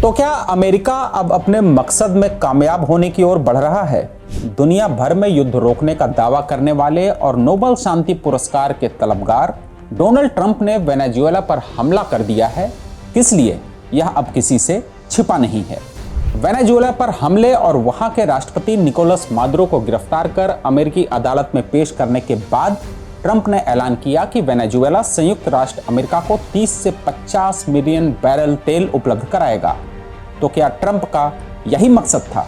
तो क्या अमेरिका अब अपने मकसद में कामयाब होने की ओर बढ़ रहा है? दुनिया भर में युद्ध रोकने का दावा करने वाले और नोबेल शांति पुरस्कार के तलबगार डोनाल्ड ट्रंप ने वेनेजुएला पर हमला कर दिया है। किस लिए, यह अब किसी से छिपा नहीं है। वेनेजुएला पर हमले और वहां के राष्ट्रपति निकोलस मादुरो को गिरफ्तार कर अमेरिकी अदालत में पेश करने के बाद ट्रंप ने ऐलान किया कि वेनेजुएला संयुक्त राष्ट्र अमेरिका को 30 से 50 मिलियन बैरल तेल उपलब्ध कराएगा। तो क्या ट्रंप का यही मकसद था?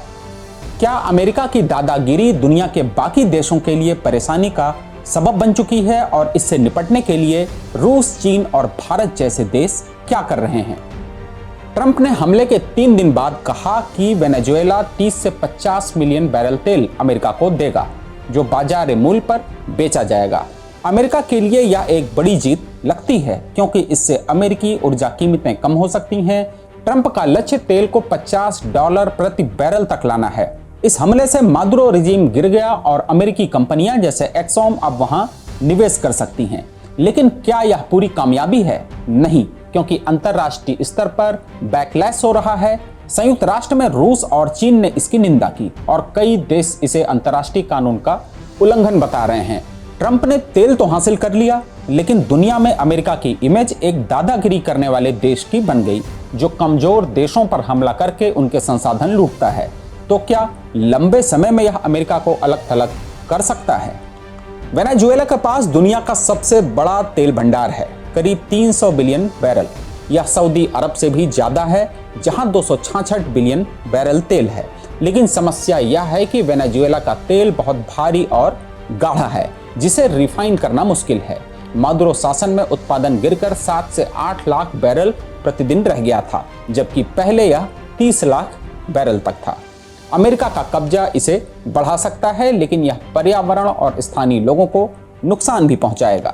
क्या अमेरिका की दादागिरी दुनिया के बाकी देशों के लिए परेशानी का सबब बन चुकी है और इससे निपटने के लिए रूस, चीन और भारत जैसे देश क्या कर रहे हैं? ट्रंप ने हमले के 3 दिन बाद कहा कि वेनेजुएला 30 से 50 मिलियन बैरल तेल अमेरिका को देगा, जो बाजार मूल्य पर बेचा जाएगा। अमेरिका के लिए यह एक बड़ी जीत लगती है क्योंकि इससे अमेरिकी ऊर्जा कीमतें कम हो सकती हैं। ट्रंप का लक्ष्य तेल को $50 प्रति बैरल तक लाना है। इस हमले से मादुरो रिजीम गिर गया और अमेरिकी कंपनियां जैसे एक्सॉन अब वहां निवेश कर सकती हैं। लेकिन क्या यह पूरी कामयाबी है? नहीं, क्योंकि अंतर्राष्ट्रीय स्तर पर बैकलैश हो रहा है। संयुक्त राष्ट्र में रूस और चीन ने इसकी निंदा की और कई देश इसे अंतर्राष्ट्रीय कानून का उल्लंघन बता रहे हैं। ट्रंप ने तेल तो हासिल कर लिया, लेकिन दुनिया में अमेरिका की इमेज एक दादागिरी करने वाले देश की बन गई, जो कमजोर देशों पर हमला करके उनके संसाधन लूटता है। तो क्या लंबे समय में यह अमेरिका को अलग थलग कर सकता है? वेनेजुएला के पास दुनिया का सबसे बड़ा तेल भंडार है, करीब 300 बिलियन बैरल। यह सऊदी अरब से भी ज्यादा है, जहां 266 बिलियन बैरल तेल है। लेकिन समस्या यह है कि वेनेजुएला का तेल बहुत भारी और गाढ़ा है, जिसे रिफाइन करना मुश्किल है। मादुरो शासन में उत्पादन गिरकर 7 से 8 लाख बैरल प्रतिदिन रह गया था, जबकि पहले यह 30 लाख बैरल तक था। अमेरिका का कब्जा इसे बढ़ा सकता है, लेकिन यह पर्यावरण और स्थानीय लोगों को नुकसान भी पहुंचाएगा।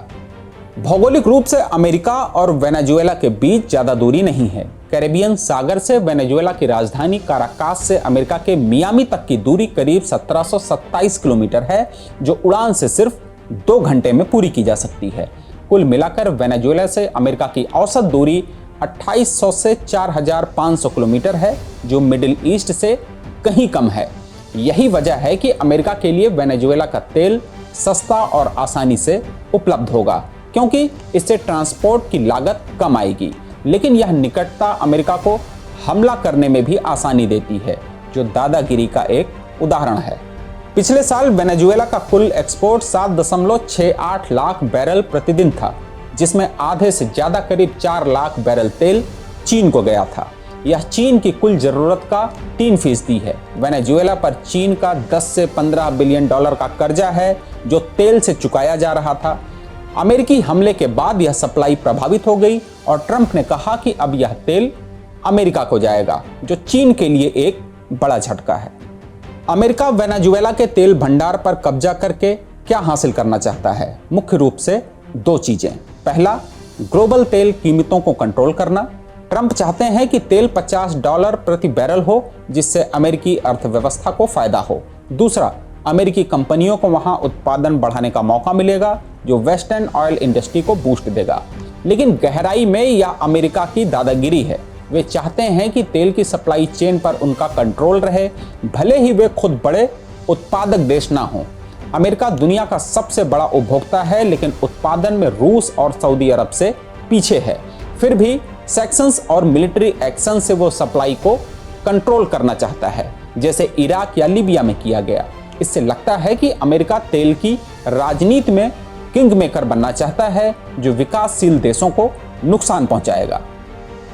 भौगोलिक रूप से अमेरिका और वेनेजुएला के बीच ज्यादा दूरी नहीं है। कैरेबियन सागर से वेनेजुएला की राजधानी काराकास से अमेरिका के मियामी तक की दूरी करीब 1727 किलोमीटर है, जो उड़ान से सिर्फ 2 घंटे में पूरी की जा सकती है। कुल मिलाकर वेनेजुएला से अमेरिका की औसत दूरी 2800 से 4500 किलोमीटर है, जो मिडिल ईस्ट से कहीं कम है। यही वजह है कि अमेरिका के लिए वेनेजुएला का तेल सस्ता और आसानी से उपलब्ध होगा, क्योंकि इससे ट्रांसपोर्ट की लागत कम आएगी। लेकिन यह निकटता अमेरिका को हमला करने में भी आसानी देती है, जो दादागिरी का एक उदाहरण है। पिछले साल वेनेजुएला का कुल एक्सपोर्ट 7.68 लाख बैरल प्रतिदिन था, जिसमें आधे से ज्यादा करीब 4 लाख बैरल तेल चीन को गया था। यह चीन की कुल जरूरत का 3% है। वेनेजुएला पर चीन का 10 से 15 बिलियन डॉलर का कर्जा है, जो तेल से चुकाया जा रहा था। अमेरिकी हमले के बाद यह सप्लाई प्रभावित हो गई और ट्रंप ने कहा कि अब यह तेल अमेरिका को जाएगा, जो चीन के लिए एक बड़ा झटका है। अमेरिका वेनेजुएला के तेल भंडार पर कब्जा करके क्या हासिल करना चाहता है? मुख्य रूप से 2 चीजें। पहला, ग्लोबल तेल कीमतों को कंट्रोल करना। ट्रंप चाहते हैं कि तेल $50 प्रति बैरल हो, जिससे अमेरिकी अर्थव्यवस्था को फायदा हो। दूसरा, अमेरिकी कंपनियों को वहां उत्पादन बढ़ाने का मौका मिलेगा, जो वेस्टर्न ऑयल इंडस्ट्री को बूस्ट देगा। लेकिन गहराई में यह अमेरिका की दादागिरी है। वे चाहते हैं कि तेल की सप्लाई चेन पर उनका कंट्रोल रहे, भले ही वे खुद बड़े उत्पादक देश ना हों। अमेरिका दुनिया का सबसे बड़ा उपभोक्ता है, लेकिन उत्पादन में रूस और सऊदी अरब से पीछे है। फिर भी सैंक्शंस और मिलिट्री एक्शन से वो सप्लाई को कंट्रोल करना चाहता है, जैसे इराक या लीबिया में किया गया। इससे लगता है कि अमेरिका तेल की राजनीति में किंग मेकर बनना चाहता है, जो विकासशील देशों को नुकसान पहुंचाएगा।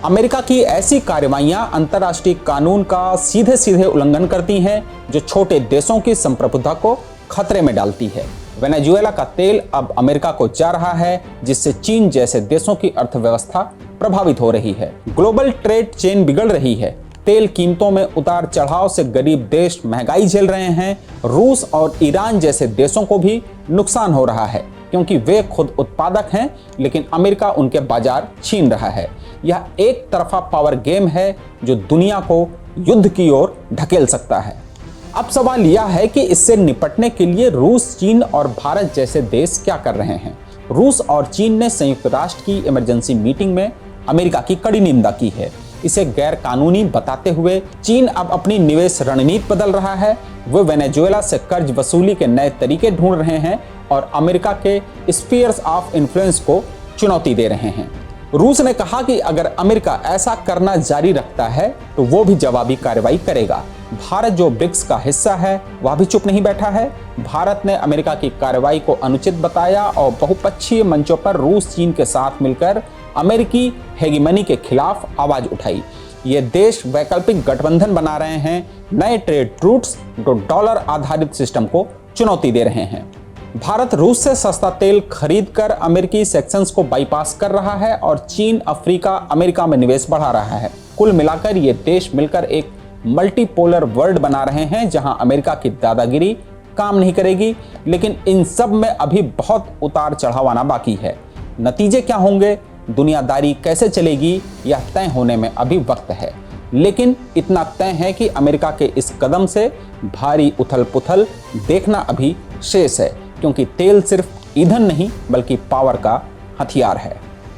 अमेरिका की ऐसी कार्रवाइयां अंतर्राष्ट्रीय कानून का सीधे सीधे उल्लंघन करती हैं, जो छोटे देशों की संप्रभुता को खतरे में डालती है। वेनेजुएला का तेल अब अमेरिका को जा रहा है, जिससे चीन जैसे देशों की अर्थव्यवस्था प्रभावित हो रही है। ग्लोबल ट्रेड चेन बिगड़ रही है। तेल कीमतों में उतार चढ़ाव से गरीब देश महंगाई झेल रहे हैं। रूस और ईरान जैसे देशों को भी नुकसान हो रहा है, क्योंकि वे खुद उत्पादक हैं, लेकिन अमेरिका उनके बाजार छीन रहा है। यह एक तरफा पावर गेम है, जो दुनिया को युद्ध की ओर ढकेल सकता है। अब सवाल यह है कि इससे निपटने के लिए रूस, चीन और भारत जैसे देश क्या कर रहे हैं। रूस और चीन ने संयुक्त राष्ट्र की इमरजेंसी मीटिंग में अमेरिका की कड़ी निंदा की है। इसे गैर कानूनी बताते हुए चीन अब अपनी निवेश रणनीति बदल रहा है। वे वेनेजुएला से कर्ज वसूली के नए तरीके ढूंढ रहे हैं और अमेरिका के स्फीयर्स ऑफ इन्फ्लुएंस को चुनौती दे रहे हैं। रूस ने कहा कि अगर अमेरिका ऐसा करना जारी रखता है तो वो भी जवाबी कार्रवाई करेगा। भारत जो ब्रिक्स का हिस्सा है वह भी चुप नहीं बैठा है। भारत ने अमेरिका की कार्रवाई को अनुचित बताया और बहुपक्षीय मंचों पर रूस चीन के साथ मिलकर अमेरिकी हेगेमनी के खिलाफ आवाज उठाई। ये देश वैकल्पिक गठबंधन बना रहे हैं, नए ट्रेड रूट्स जो डॉलर आधारित सिस्टम को चुनौती दे रहे हैं। भारत रूस से सस्ता तेल खरीदकर अमेरिकी सेक्शंस को बाईपास कर रहा है और चीन, अफ्रीका, अमेरिका में निवेश बढ़ा रहा है। कुल मिलाकर ये देश मिलकर एक मल्टीपोलर वर्ल्ड बना रहे हैं जहां अमेरिका की दादागिरी काम नहीं करेगी। लेकिन इन सब में अभी बहुत उतार चढ़ाव आना बाकी है। नतीजे क्या होंगे, दुनियादारी कैसे चलेगी, यह तय होने में अभी वक्त है। लेकिन इतना तय है कि अमेरिका के इस कदम से भारी उथल पुथल देखना अभी शेष है, क्योंकि तेल सिर्फ ईंधन नहीं बल्कि पावर का हथियार है।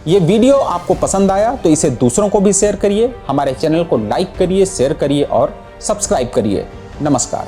ये वीडियो आपको पसंद आया तो इसे दूसरों को भी शेयर करिए, हमारे चैनल को लाइक करिए, शेयर करिए और सब्सक्राइब करिए। नमस्कार।